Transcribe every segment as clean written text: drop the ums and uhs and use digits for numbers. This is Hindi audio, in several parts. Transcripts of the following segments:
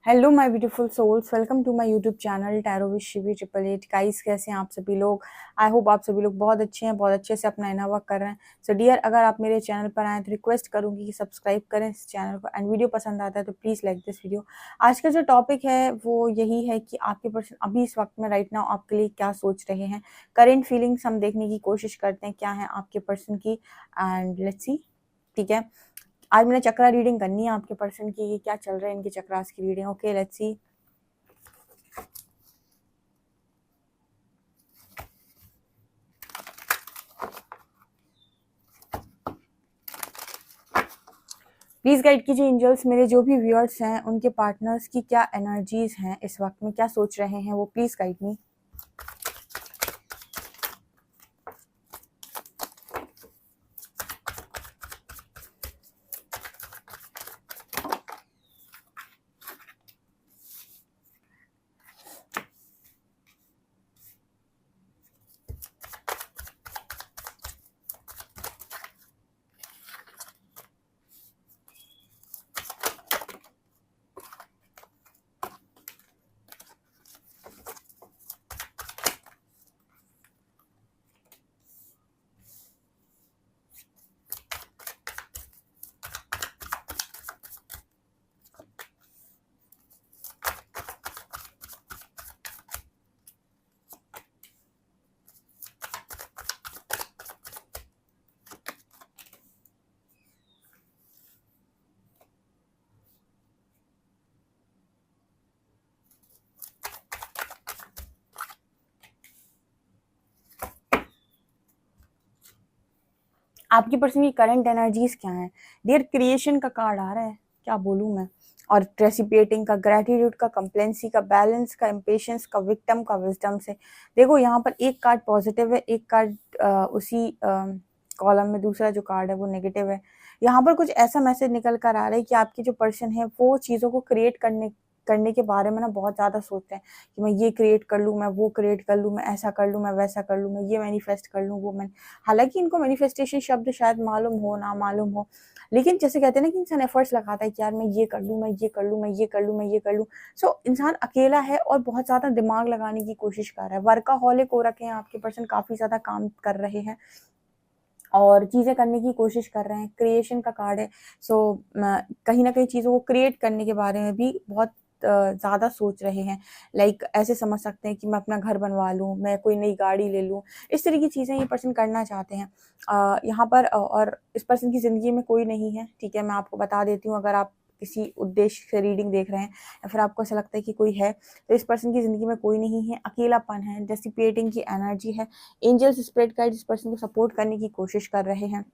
Hello my beautiful souls, welcome to my YouTube channel tarot with Shivi 888। Guys, कैसे हैं आप सभी लोग? आई होप आप सभी लोग बहुत अच्छे हैं, बहुत अच्छे से अपना इनर वर्क कर रहे हैं। सो डियर, अगर आप मेरे चैनल पर आए तो रिक्वेस्ट करूंगी कि सब्सक्राइब करें इस चैनल को, एंड वीडियो पसंद आता है तो प्लीज़ लाइक दिस वीडियो। आज का जो टॉपिक है वो यही है कि आपके पर्सन अभी इस वक्त में राइट नाउ आपके लिए क्या सोच रहे हैं। करेंट फीलिंग्स हम देखने की कोशिश करते हैं क्या है आपके पर्सन की, एंड लेट्स सी। ठीक है, आज मैंने चक्रा रीडिंग करनी है आपके पर्सन की, क्या चल रहा है इनके चक्रास की reading. Okay, let's see. Please guide कीजिए एंजल्स, मेरे जो भी व्यूअर्स हैं उनके पार्टनर्स की क्या एनर्जीज हैं इस वक्त में, क्या सोच रहे हैं वो, प्लीज गाइड मी। आपकी पर्सन की करंट एनर्जीज क्या है? डियर, क्रिएशन का कार्ड आ रहा है, क्या बोलूं मैं। और रेसिपिएटिंग का, ग्रेटिट्यूड का, कंप्लेंसी का, बैलेंस का, इम्पेशंस का, विक्टम का, विजडम से। देखो यहाँ पर एक कार्ड पॉजिटिव है, एक कार्ड उसी कॉलम में दूसरा जो कार्ड है वो नेगेटिव है। यहाँ पर कुछ ऐसा मैसेज निकल कर आ रहा है कि आपके जो पर्सन है वो चीज़ों को क्रिएट करने के बारे में ना बहुत ज़्यादा सोचते हैं कि मैं ये क्रिएट कर लूँ, मैं वो क्रिएट कर लूँ, मैं ऐसा कर लूँ, मैं वैसा कर लूँ, मैं ये मैनिफेस्ट कर लूँ, वो मैं। हालांकि इनको मैनिफेस्टेशन शब्द शायद मालूम हो ना मालूम हो, लेकिन जैसे कहते हैं ना कि इंसान एफर्ट्स लगाता है कि यार मैं ये कर लूँ, मैं ये कर लूँ, मैं ये कर लूँ, मैं ये कर लूँ। सो इंसान अकेला है और बहुत ज़्यादा दिमाग लगाने की कोशिश कर रहा है। वर्काहॉलिक हो रखे हैं आपके पर्सन, काफ़ी ज़्यादा काम कर रहे हैं और चीज़ें करने की कोशिश कर रहे हैं। क्रिएशन का कार्ड है। सो कहीं ना कहीं चीज़ों को क्रिएट करने के बारे में भी बहुत ज़्यादा सोच रहे हैं। लाइक ऐसे समझ सकते हैं कि मैं अपना घर बनवा लूँ, मैं कोई नई गाड़ी ले लूँ, इस तरह की चीज़ें ये पर्सन करना चाहते हैं। यहाँ पर और इस पर्सन की ज़िंदगी में कोई नहीं है। ठीक है, मैं आपको बता देती हूँ, अगर आप किसी उद्देश्य से रीडिंग देख रहे हैं या फिर आपको ऐसा लगता है कि कोई है, तो इस पर्सन की ज़िंदगी में कोई नहीं है। अकेलापन है, डिसिपेटिंग की एनर्जी है। एंजल्स स्प्रेड गाइड इस पर्सन को सपोर्ट करने की कोशिश कर रहे हैं।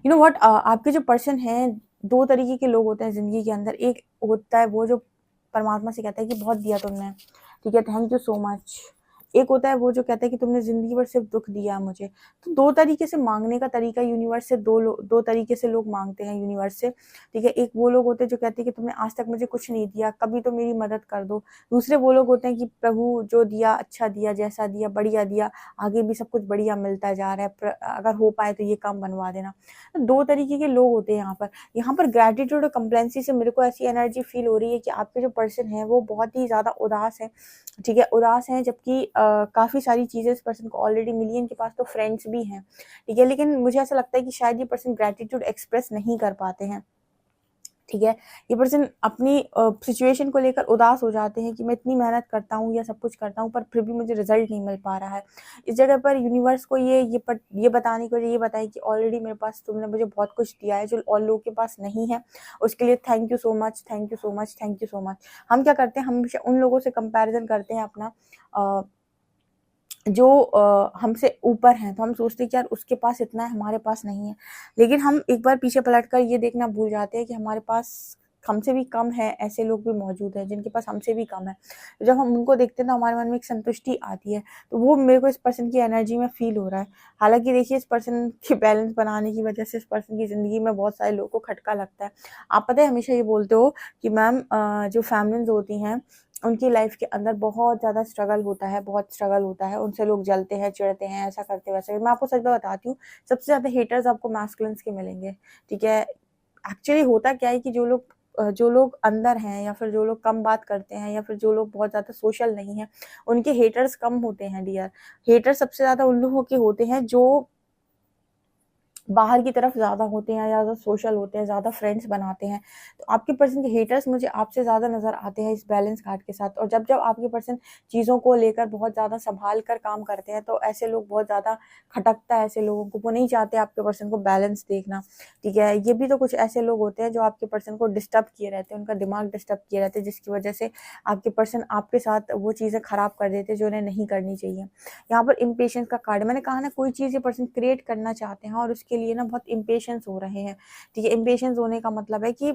यू नो व्हाट, आपके जो पर्सन हैं, दो तरीके के लोग होते हैं जिंदगी के अंदर। एक होता है वो जो परमात्मा से कहता है कि बहुत दिया तुमने, ठीक है, थैंक यू सो मच। एक होता है वो जो कहता है कि तुमने जिंदगी भर सिर्फ दुख दिया मुझे। तो दो तरीके से मांगने का तरीका यूनिवर्स से, दो तरीके से लोग मांगते हैं यूनिवर्स से। ठीक है, एक वो लोग होते हैं जो कहते हैं कि तुमने आज तक मुझे कुछ नहीं दिया, कभी तो मेरी मदद कर दो। दूसरे वो लोग होते हैं कि प्रभु जो दिया अच्छा दिया, जैसा दिया बढ़िया दिया, आगे भी सब कुछ बढ़िया मिलता जा रहा है, अगर हो पाए तो ये काम बनवा देना। तो दो तरीके के लोग होते हैं यहाँ पर ग्रेटिट्यूड और कंप्लेंसी से मेरे को ऐसी एनर्जी फील हो रही है कि आपके जो पर्सन है वो बहुत ही ज़्यादा उदास है। ठीक है, उदास है, जबकि काफ़ी सारी चीज़ें इस पर्सन को ऑलरेडी मिली है, इनके पास तो फ्रेंड्स भी हैं। ठीक है, लेकिन मुझे ऐसा लगता है कि शायद ये पर्सन ग्रेटिट्यूड एक्सप्रेस नहीं कर पाते हैं। ठीक है, ये पर्सन अपनी सिचुएशन को लेकर उदास हो जाते हैं कि मैं इतनी मेहनत करता हूँ या सब कुछ करता हूँ पर फिर भी मुझे रिजल्ट नहीं मिल पा रहा है। इस जगह पर यूनिवर्स को ये बताने की वजह ये बताए कि ऑलरेडी मेरे पास तुमने मुझे बहुत कुछ दिया है जो और लोगों के पास नहीं है। उसके लिए thank you so much, thank you so much, thank you so much. हम क्या करते हैं, हम हमेशा उन लोगों से कंपेरिजन करते हैं अपना, जो हमसे ऊपर हैं, तो हम सोचते हैं कि यार उसके पास इतना है, हमारे पास नहीं है। लेकिन हम एक बार पीछे पलटकर ये देखना भूल जाते हैं कि हमारे पास हमसे भी कम है, ऐसे लोग भी मौजूद हैं जिनके पास हमसे भी कम है। तो जब हम उनको देखते हैं तो हमारे मन में एक संतुष्टि आती है। तो वो मेरे को इस पर्सन की एनर्जी में फील हो रहा है। हालांकि देखिए, इस पर्सन के बैलेंस बनाने की वजह से इस पर्सन की ज़िंदगी में बहुत सारे लोगों को खटका लगता है। आप पता है हमेशा ये बोलते हो कि मैम, जो फैमिलीज होती हैं उनकी लाइफ के अंदर बहुत ज़्यादा स्ट्रगल होता है, बहुत स्ट्रगल होता है, उनसे लोग जलते हैं, चिढ़ते हैं, ऐसा करते वैसा। मैं आपको सच में बताती हूँ, सबसे ज़्यादा हेटर्स आपको मैस्कुलिन्स के मिलेंगे। ठीक है, एक्चुअली होता क्या है कि जो लोग जो लोग अंदर हैं या फिर जो लोग कम बात करते हैं या फिर जो लोग बहुत ज़्यादा सोशल नहीं हैं, उनके हेटर्स कम होते हैं डियर। हेटर सबसे ज़्यादा उन लोगों के होते हैं जो बाहर की तरफ ज़्यादा होते हैं, ज़्यादा सोशल होते हैं, ज़्यादा फ्रेंड्स बनाते हैं। तो आपके पर्सन के हेटर्स मुझे आपसे ज़्यादा नज़र आते हैं इस बैलेंस कार्ड के साथ। और जब आपके पर्सन चीज़ों को लेकर बहुत ज़्यादा संभाल कर काम करते हैं, तो ऐसे लोग बहुत ज़्यादा खटकता है ऐसे लोगों को, वो नहीं चाहते आपके पर्सन को बैलेंस देखना, ठीक है। ये भी तो कुछ ऐसे लोग होते हैं जो आपके पर्सन को डिस्टर्ब किए रहते हैं, उनका दिमाग डिस्टर्ब किए रहते हैं, जिसकी वजह से आपके पर्सन आपके साथ वो चीज़ें खराब कर देते हैं जो उन्हें नहीं करनी चाहिए। यहाँ पर इम्पेशेंस का कार्ड है। मैंने कहा ना, कोई चीज़ ये पर्सन क्रिएट करना चाहते हैं और उसके लिए ना बहुत इम्पेशेंस हो रहे हैं, ठीक है। इम्पेशेंस होने का मतलब है कि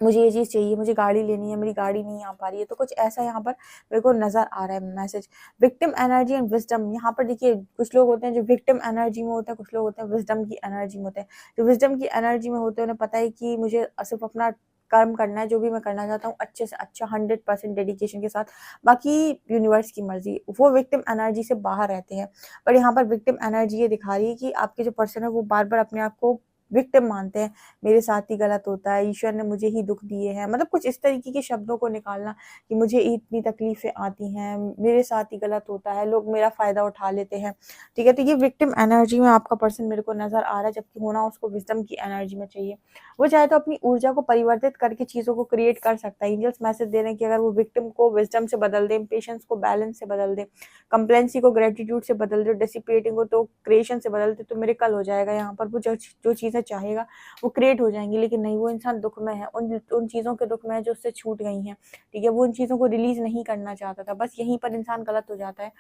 मुझे ये चीज़ चाहिए, मुझे गाड़ी लेनी है, मेरी गाड़ी नहीं आ पा रही है, तो कुछ ऐसा यहाँ पर मेरे को नज़र आ रहा है message. Victim energy and wisdom, यहाँ पर देखिए कुछ लोग होते हैं जो विक्टिम एनर्जी में होते हैं, कुछ लोग होते हैं विजडम की एनर्जी में होते हैं। जो विजडम की एनर्जी में होते हैं उन्हें पता है कि मुझे सिर्फ अपना कर्म करना है, जो भी मैं करना चाहता हूँ अच्छे से अच्छा 100% डेडिकेशन के साथ, बाकी यूनिवर्स की मर्जी। वो विक्टिम एनर्जी से बाहर रहते हैं। पर यहाँ पर विक्टिम एनर्जी ये दिखा रही है कि आपके जो पर्सन है वो बार बार अपने आप को विक्टिम मानते हैं, मेरे साथ ही गलत होता है, ईश्वर ने मुझे ही दुख दिए हैं, मतलब कुछ इस तरीके के शब्दों को निकालना कि मुझे इतनी तकलीफें आती हैं, मेरे साथ ही गलत होता है, लोग मेरा फ़ायदा उठा लेते हैं, ठीक है। तो ये विक्टिम एनर्जी में आपका पर्सन मेरे को नज़र आ रहा है, जबकि होना उसको विजडम की एनर्जी में चाहिए। वो चाहे तो अपनी ऊर्जा को परिवर्तित करके चीज़ों को क्रिएट कर सकता है। एंजल्स मैसेज दे रहे हैं कि अगर वो विक्टिम को विजडम से बदल दे, पेशेंस को बैलेंस से बदल दे, कंप्लेंसी को ग्रेटिट्यूड से बदल दे, डिसिपेटिंग को तो क्रिएशन से बदल दे, तो मिरेकल हो जाएगा। यहाँ पर वो जो चीज़ें चाहेगा वो क्रिएट हो जाएंगी। लेकिन नहीं, वो इंसान दुख में है, उन चीज़ों के दुख में है जो उससे छूट गई हैं, ठीक है। वो उन चीज़ों को रिलीज नहीं करना चाहता था, बस यहीं पर इंसान गलत हो जाता है।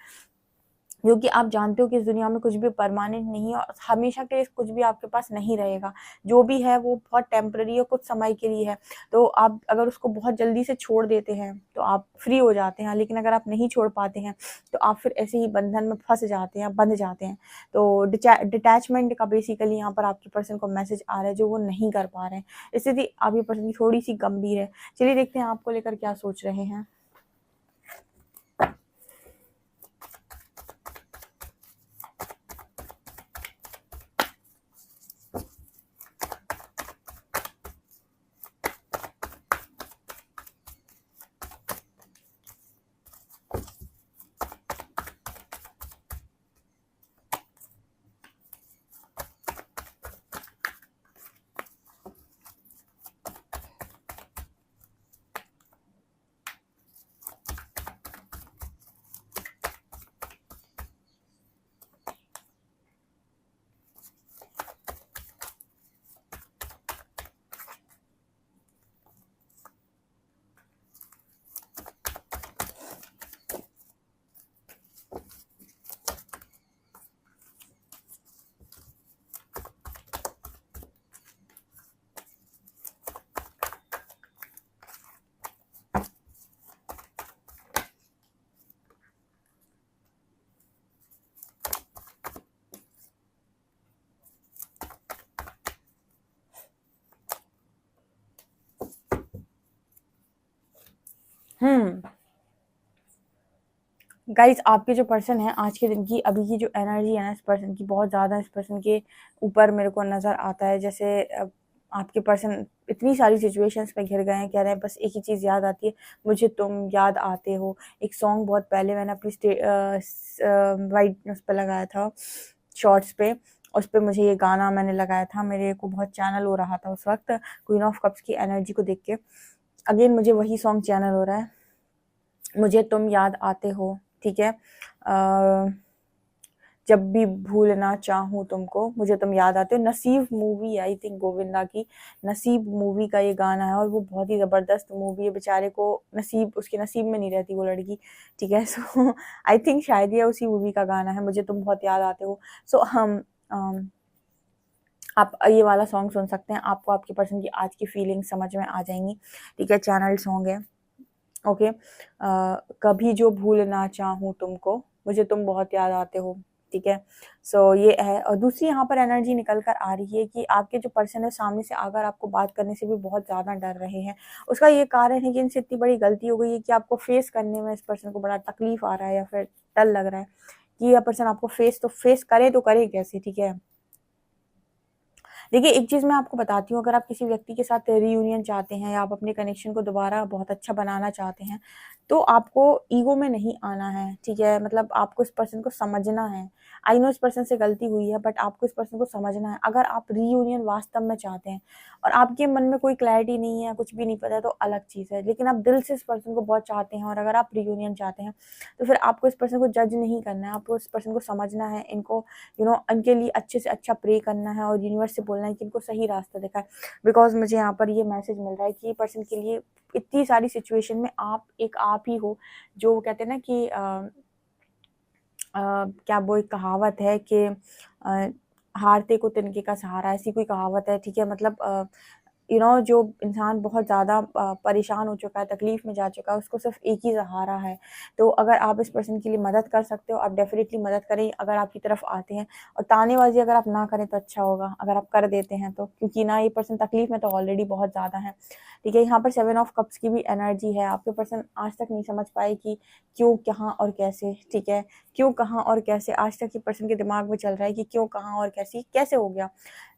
क्योंकि आप जानते हो कि इस दुनिया में कुछ भी परमानेंट नहीं है और हमेशा के लिए कुछ भी आपके पास नहीं रहेगा। जो भी है वो बहुत टेम्पररी और कुछ समय के लिए है। तो आप अगर उसको बहुत जल्दी से छोड़ देते हैं तो आप फ्री हो जाते हैं, लेकिन अगर आप नहीं छोड़ पाते हैं तो आप फिर ऐसे ही बंधन में फंस जाते हैं, बंध जाते हैं। तो डिटैचमेंट का बेसिकली यहाँ पर आपके पर्सन को मैसेज आ रहा है जो वो नहीं कर पा रहे हैं। स्थिति आपकी पर्सन की थोड़ी सी गंभीर है। चलिए देखते हैं आपको लेकर क्या सोच रहे हैं। गाइज, आपके जो पर्सन है आज के दिन की अभी की जो एनर्जी है ना इस पर्सन की, बहुत ज़्यादा इस पर्सन के ऊपर मेरे को नज़र आता है। जैसे आपके पर्सन इतनी सारी सिचुएशंस में घिर गए हैं, कह रहे हैं बस एक ही चीज़ याद आती है, मुझे तुम याद आते हो। एक सॉन्ग बहुत पहले मैंने अपनी वाइट उस पर लगाया था, शॉर्ट्स पे, उस पर मुझे ये गाना मैंने लगाया था, मेरे को बहुत चैनल हो रहा था उस वक्त क्वीन ऑफ कप्स की एनर्जी को देख के। अगेन मुझे वही सॉन्ग चैनल हो रहा है, मुझे तुम याद आते हो, ठीक है। जब भी भूलना चाहूँ तुमको, मुझे तुम याद आते हो। नसीब मूवी, आई थिंक गोविंदा की नसीब मूवी का ये गाना है और वो बहुत ही ज़बरदस्त मूवी है। बेचारे को नसीब, उसके नसीब में नहीं रहती वो लड़की, ठीक है। सो आई थिंक शायद ये उसी मूवी का गाना है, मुझे तुम बहुत याद आते हो। सो हम आप ये वाला सॉन्ग सुन सकते हैं, आपको आपके पर्सन की आज की फीलिंग समझ में आ जाएंगी, ठीक है। चैनल सॉन्ग है, ओके। कभी जो भूल ना चाहूँ तुमको, मुझे तुम बहुत याद आते हो, ठीक है। सो ये है। और दूसरी यहाँ पर एनर्जी निकल कर आ रही है कि आपके जो पर्सन है सामने से आकर आपको बात करने से भी बहुत ज़्यादा डर रहे हैं। उसका ये कारण है कि इनसे इतनी बड़ी गलती हो गई है कि आपको फेस करने में इस पर्सन को बड़ा तकलीफ आ रहा है या फिर डर लग रहा है कि यह पर्सन आपको फेस करे तो करे कैसे, ठीक है। देखिए, एक चीज़ मैं आपको बताती हूँ, अगर आप किसी व्यक्ति के साथ रीयूनियन चाहते हैं या आप अपने कनेक्शन को दोबारा बहुत अच्छा बनाना चाहते हैं, तो आपको ईगो में नहीं आना है, ठीक है? मतलब आपको इस पर्सन को समझना है। आई नो इस पर्सन से गलती हुई है, बट आपको इस पर्सन को समझना है। अगर आप रीयूनियन वास्तव में चाहते हैं और आपके मन में कोई क्लैरिटी नहीं है, कुछ भी नहीं पता है, तो अलग चीज़ है। लेकिन आप दिल से इस पर्सन को बहुत चाहते हैं और अगर आप रीयूनियन चाहते हैं, तो फिर आपको इस पर्सन को जज नहीं करना है, आपको इस पर्सन को समझना है, इनको इनके लिए अच्छे से अच्छा प्रे करना है और यूनिवर्स से बोलना है कि इनको सही रास्ता दिखाए। बिकॉज़ मुझे यहाँ पर ये मैसेज मिल रहा है कि ये पर्सन के लिए इतनी सारी सिचुएशन में आप ही हो, जो कहते हैं ना कि क्या वो एक कहावत है कि हारते को तिनके का सहारा, ऐसी कोई कहावत है, ठीक है? मतलब जो इंसान बहुत ज़्यादा परेशान हो चुका है, तकलीफ़ में जा चुका है, उसको सिर्फ़ एक ही सहारा है। तो अगर आप इस पर्सन के लिए मदद कर सकते हो, आप डेफ़िनिटली मदद करें अगर आपकी तरफ आते हैं, और तानेबाज़ी अगर आप ना करें तो अच्छा होगा, अगर आप कर देते हैं तो। क्योंकि ना ये पर्सन तकलीफ़ में तो ऑलरेडी बहुत ज़्यादा है, ठीक है? यहाँ पर 7 ऑफ कप्स की भी एनर्जी है, आपके पर्सन आज तक नहीं समझ पाए कि क्यों, कहाँ और कैसे, ठीक है? क्यों, कहाँ और कैसे, आज तक ये पर्सन के दिमाग में चल रहा है कि क्यों, कहाँ और कैसे हो गया?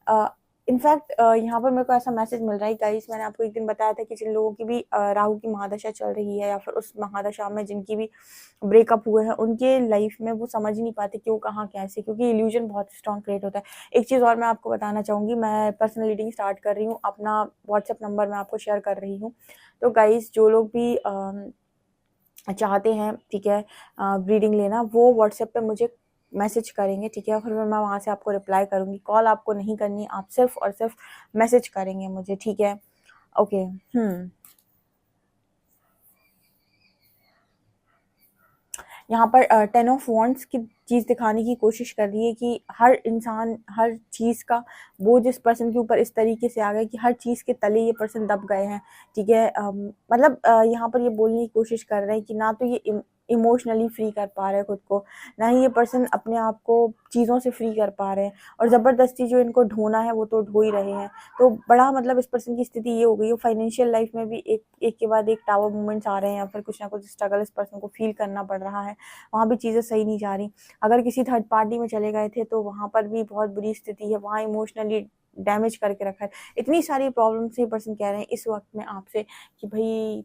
अ, इनफैक्ट यहाँ पर मेरे को ऐसा मैसेज मिल रहा है गाइस, मैंने आपको एक दिन बताया था कि जिन लोगों की भी राहु की महादशा चल रही है या फिर उस महादशा में जिनकी भी ब्रेकअप हुए हैं, उनके लाइफ में वो समझ ही नहीं पाते क्यों, कहाँ, कैसे, क्योंकि इल्यूजन बहुत स्ट्रॉन्ग क्रिएट होता है। एक चीज़ और मैं आपको बताना चाहूँगी, मैं पर्सनल रीडिंग स्टार्ट कर रही हूँ, अपना व्हाट्सएप नंबर मैं आपको शेयर कर रही हूँ। तो गाइस जो लोग भी चाहते हैं, ठीक है, रीडिंग लेना, वो व्हाट्सएप पे मुझे मैसेज करेंगे, ठीक है? फिर मैं वहाँ से आपको रिप्लाई करूँगी। कॉल आपको नहीं करनी, आप सिर्फ़ और सिर्फ़ मैसेज करेंगे मुझे, ठीक है? ओके। यहाँ पर 10 ऑफ वॉन्ड्स की चीज़ दिखाने की कोशिश कर रही है कि हर इंसान, हर चीज़ का बोझ इस पर्सन के ऊपर इस तरीके से आ गया कि हर चीज़ के तले ये पर्सन दब गए हैं, ठीक है? मतलब यहाँ पर ये बोलने की कोशिश कर रहे हैं कि ना तो ये इमोशनली फ्री कर पा रहे हैं खुद को, ना ही ये पर्सन अपने आप को चीज़ों से फ्री कर पा रहे हैं, और ज़बरदस्ती जो इनको ढोना है वो तो ढो ही रहे हैं। तो बड़ा मतलब इस पर्सन की स्थिति ये हो गई है, फाइनेंशियल लाइफ में भी एक के बाद एक टावर मूवमेंट्स आ रहे हैं या फिर कुछ ना कुछ स्ट्रगल इस पर्सन को फील करना पड़ रहा है। वहाँ भी चीज़ें सही नहीं जा रही। अगर किसी थर्ड पार्टी में चले गए थे तो वहाँ पर भी बहुत बुरी स्थिति है, वहाँ इमोशनली डैमेज करके रखा है। इतनी सारी प्रॉब्लम्स ये पर्सन कह रहे हैं इस वक़्त में आपसे कि भई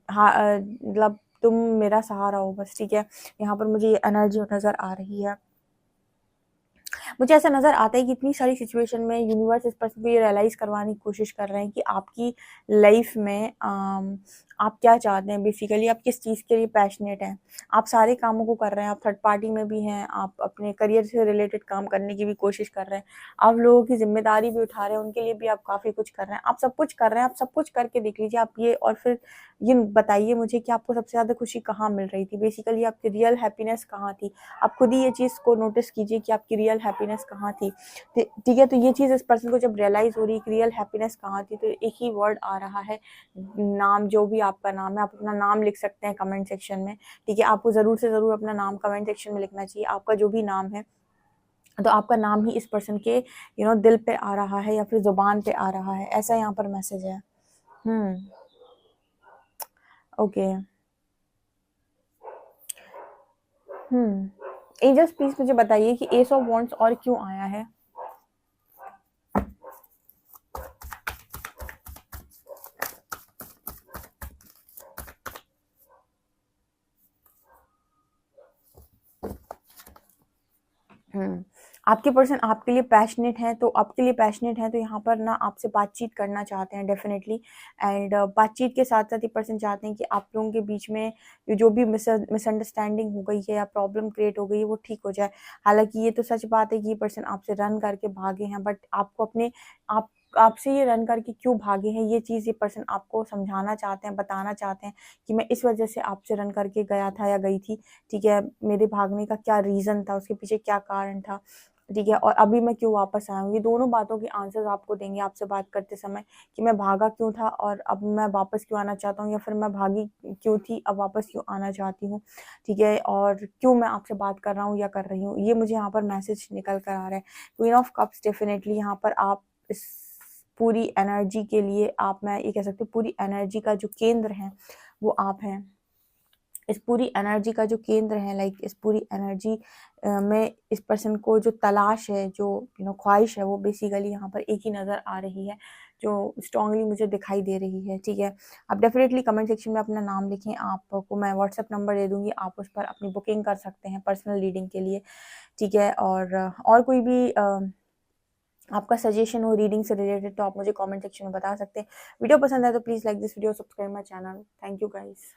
हाँ, मतलब तुम मेरा सहारा हो बस, ठीक है? यहाँ पर मुझे ये एनर्जी नज़र आ रही है। मुझे ऐसा नज़र आता है कि इतनी सारी सिचुएशन में यूनिवर्स इस पर्सन को ये रियलाइज़ करवाने की कोशिश कर रहे हैं कि आपकी लाइफ में आप क्या चाहते हैं, बेसिकली आप किस चीज़ के लिए पैशनेट हैं। आप सारे कामों को कर रहे हैं, आप थर्ड पार्टी में भी हैं, आप अपने करियर से रिलेटेड काम करने की भी कोशिश कर रहे हैं, आप लोगों की ज़िम्मेदारी भी उठा रहे हैं, उनके लिए भी आप काफ़ी कुछ कर रहे हैं। आप सब कुछ कर रहे हैं, आप सब कुछ करके देख लीजिए आप ये, और फिर ये बताइए मुझे कि आपको सबसे ज़्यादा खुशी कहाँ मिल रही थी? बेसिकली आपकी रियल हैप्पीनेस कहाँ थी? आप खुद ही ये चीज़ को नोटिस कीजिए कि आपकी रियल हैप्पीनेस कहाँ थी। ठीक है, तो ये चीज़ इस पर्सन को जब रियलाइज़ हो रही है कि रियल हैप्पीनेस कहाँ थी, तो एक ही वर्ड आ रहा है, नाम, जो भी आपका नाम है, आप अपना नाम लिख सकते हैं कमेंट सेक्शन में, ठीक है? आपको ज़रूर से ज़रूर अपना नाम कमेंट सेक्शन में लिखना चाहिए, आपका जो भी नाम है। तो आपका नाम ही इस पर्सन के दिल पे आ रहा है या फिर ज़ुबान पे आ रहा है, ऐसा यहाँ पर मैसेज है। ओके। एंजल्स प्लीज़ मुझे बताइए कि एस ऑफ वॉन्ड्स और क्यों आया है? आपके पर्सन आपके लिए पैशनेट हैं, तो यहाँ पर ना आपसे बातचीत करना चाहते हैं डेफिनेटली, एंड बातचीत के साथ साथ ये पर्सन चाहते हैं कि आप लोगों के बीच में ये जो भी मिसअंडरस्टैंडिंग हो गई है या प्रॉब्लम क्रिएट हो गई है वो ठीक हो जाए। हालांकि ये तो सच बात है कि ये पर्सन आपसे रन करके भागे हैं, बट आपको अपने आप आपसे ये रन करके क्यों भागे हैं, ये चीज़ ये पर्सन आपको समझाना चाहते हैं, बताना चाहते हैं कि मैं इस वजह से आपसे रन करके गया था या गई थी, ठीक है? मेरे भागने का क्या रीज़न था, उसके पीछे क्या कारण था, ठीक है? और अभी मैं क्यों वापस आया हूँ, ये दोनों बातों के आंसर्स आपको देंगे आपसे बात करते समय, कि मैं भागा क्यों था और अब मैं वापस क्यों आना चाहता हूँ, या फिर मैं भागी क्यों थी, अब वापस क्यों आना चाहती हूँ, ठीक है? और क्यों मैं आपसे बात कर रहा हूँ या कर रही हूँ, ये मुझे यहाँ पर मैसेज निकल कर आ रहा है। क्वीन ऑफ कप्स डेफिनेटली यहाँ पर आप इस पूरी एनर्जी के लिए, आप, मैं ये कह सकती हूँ, पूरी एनर्जी का जो केंद्र है वो आप हैं। इस पूरी एनर्जी का जो केंद्र है, लाइक इस पूरी एनर्जी में इस पर्सन को जो तलाश है, जो ख्वाहिश है, वो बेसिकली यहाँ पर एक ही नज़र आ रही है, जो स्ट्रांगली मुझे दिखाई दे रही है। ठीक है, आप डेफिनेटली कमेंट सेक्शन में अपना नाम लिखें, आपको मैं व्हाट्सएप नंबर दे दूँगी, आप उस पर अपनी बुकिंग कर सकते हैं पर्सनल रीडिंग के लिए। ठीक है, और कोई भी आपका सजेशन हो रीडिंग से रिलेटेड तो आप मुझे कमेंट सेक्शन में बता सकते हैं। वीडियो पसंद है तो please like this video, subscribe my channel. Thank you guys.